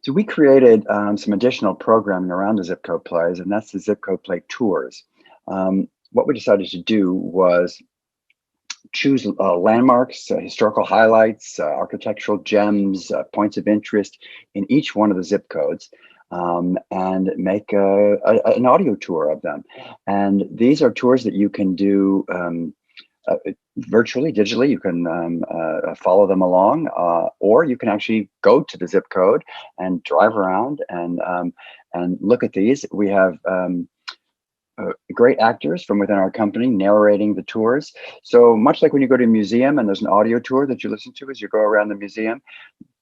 So we created some additional programming around the zip code plays, and that's the zip code play tours. What we decided to do was choose landmarks, historical highlights, architectural gems, points of interest in each one of the zip codes, and make an audio tour of them. And these are tours that you can do uh, virtually, digitally. You can follow them along, or you can actually go to the zip code and drive around and look at these. We have great actors from within our company narrating the tours. So much like when you go to a museum and there's an audio tour that you listen to as you go around the museum,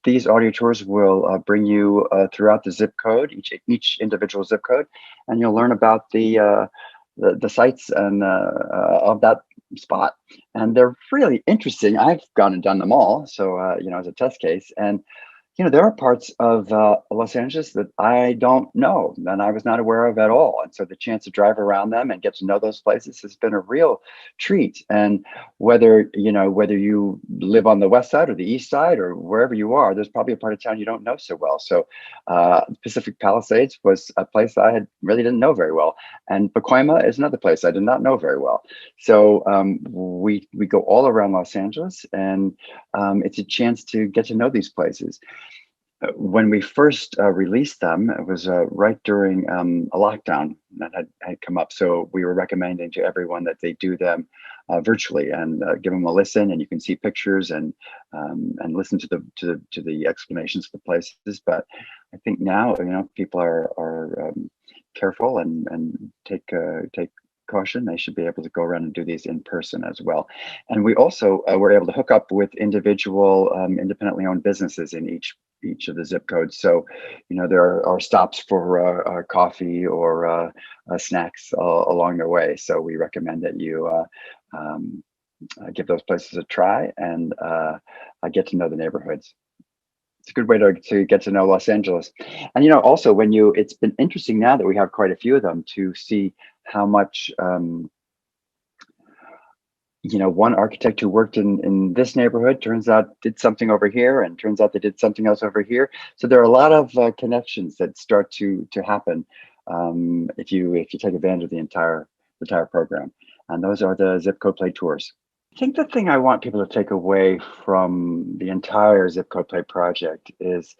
these audio tours will bring you throughout the zip code, each individual zip code, and you'll learn about the sites and of that spot. And they're really interesting. I've gone and done them all, so as a test case. And there are parts of Los Angeles that I don't know and I was not aware of at all. And so the chance to drive around them and get to know those places has been a real treat. And whether you live on the west side or the east side or wherever you are, there's probably a part of town you don't know so well. So Pacific Palisades was a place I really didn't know very well. And Pacoima is another place I did not know very well. So we go all around Los Angeles, and it's a chance to get to know these places. When we first released them, it was right during a lockdown that had come up. So we were recommending to everyone that they do them virtually and give them a listen, and you can see pictures and listen to the explanations of the places. But I think now, people are careful and take caution. They should be able to go around and do these in person as well. And we also were able to hook up with individual independently owned businesses in each of the zip codes. So, there are stops for coffee or snacks along the way. So we recommend that you give those places a try and get to know the neighborhoods. It's a good way to get to know Los Angeles. And also it's been interesting now that we have quite a few of them to see how much one architect who worked in this neighborhood turns out did something over here, and turns out they did something else over here. So there are a lot of connections that start to happen if you take advantage of the entire program. And those are the zip code play tours. I think the thing I want people to take away from the entire zip code play project is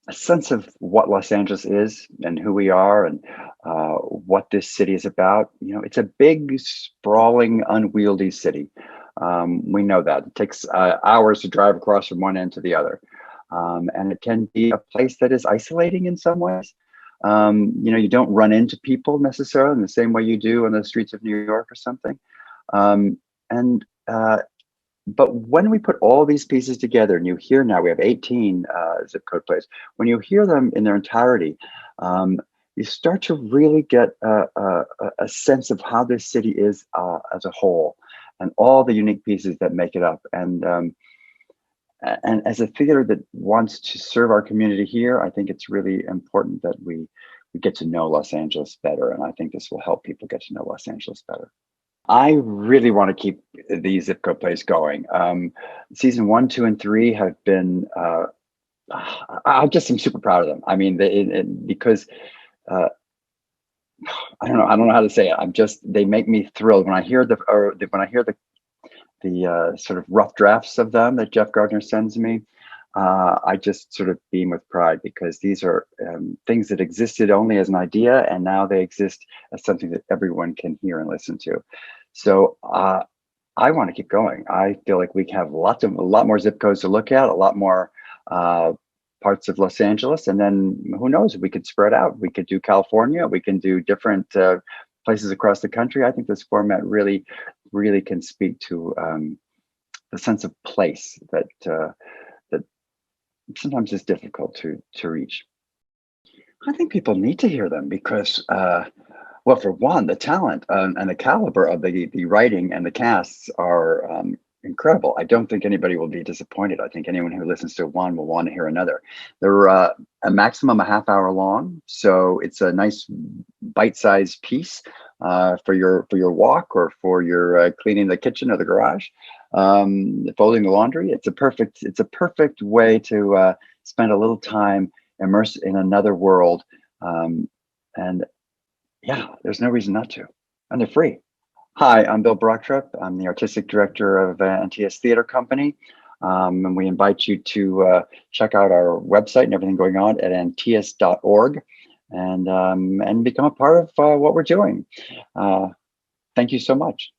a sense of what Los Angeles is and who we are and what this city is about. It's a big, sprawling, unwieldy city. We know that. It takes hours to drive across from one end to the other. And it can be a place that is isolating in some ways. You don't run into people necessarily in the same way you do on the streets of New York or something. But when we put all these pieces together, and you hear now we have 18 zip code plays, when you hear them in their entirety, you start to really get a sense of how this city is as a whole, and all the unique pieces that make it up. And as a theater that wants to serve our community here, I think it's really important that we get to know Los Angeles better, and I think this will help people get to know Los Angeles better. I really want to keep these zip code plays going. Season 1, 2, and 3 have been. I just am super proud of them. I mean, because I don't know how to say it. They make me thrilled when I hear the sort of rough drafts of them that Jeff Gardner sends me. I just sort of beam with pride, because these are things that existed only as an idea, and now they exist as something that everyone can hear and listen to. So I want to keep going. I feel like we have a lot more zip codes to look at, a lot more parts of Los Angeles, and then who knows? We could spread out. We could do California. We can do different places across the country. I think this format really, really can speak to the sense of place that sometimes is difficult to reach. I think people need to hear them because, well, for one, the talent and the caliber of the writing and the casts are incredible. I don't think anybody will be disappointed. I think anyone who listens to one will want to hear another. They're a maximum a half hour long, so it's a nice bite-sized piece for your walk, or for your cleaning the kitchen or the garage, folding the laundry. It's a perfect way to spend a little time immersed in another world. And yeah, there's no reason not to. And they're free. Hi, I'm Bill Brocktrip. I'm the artistic director of Antaeus Theatre Company. And we invite you to check out our website and everything going on at antaeus.org and become a part of what we're doing. Thank you so much.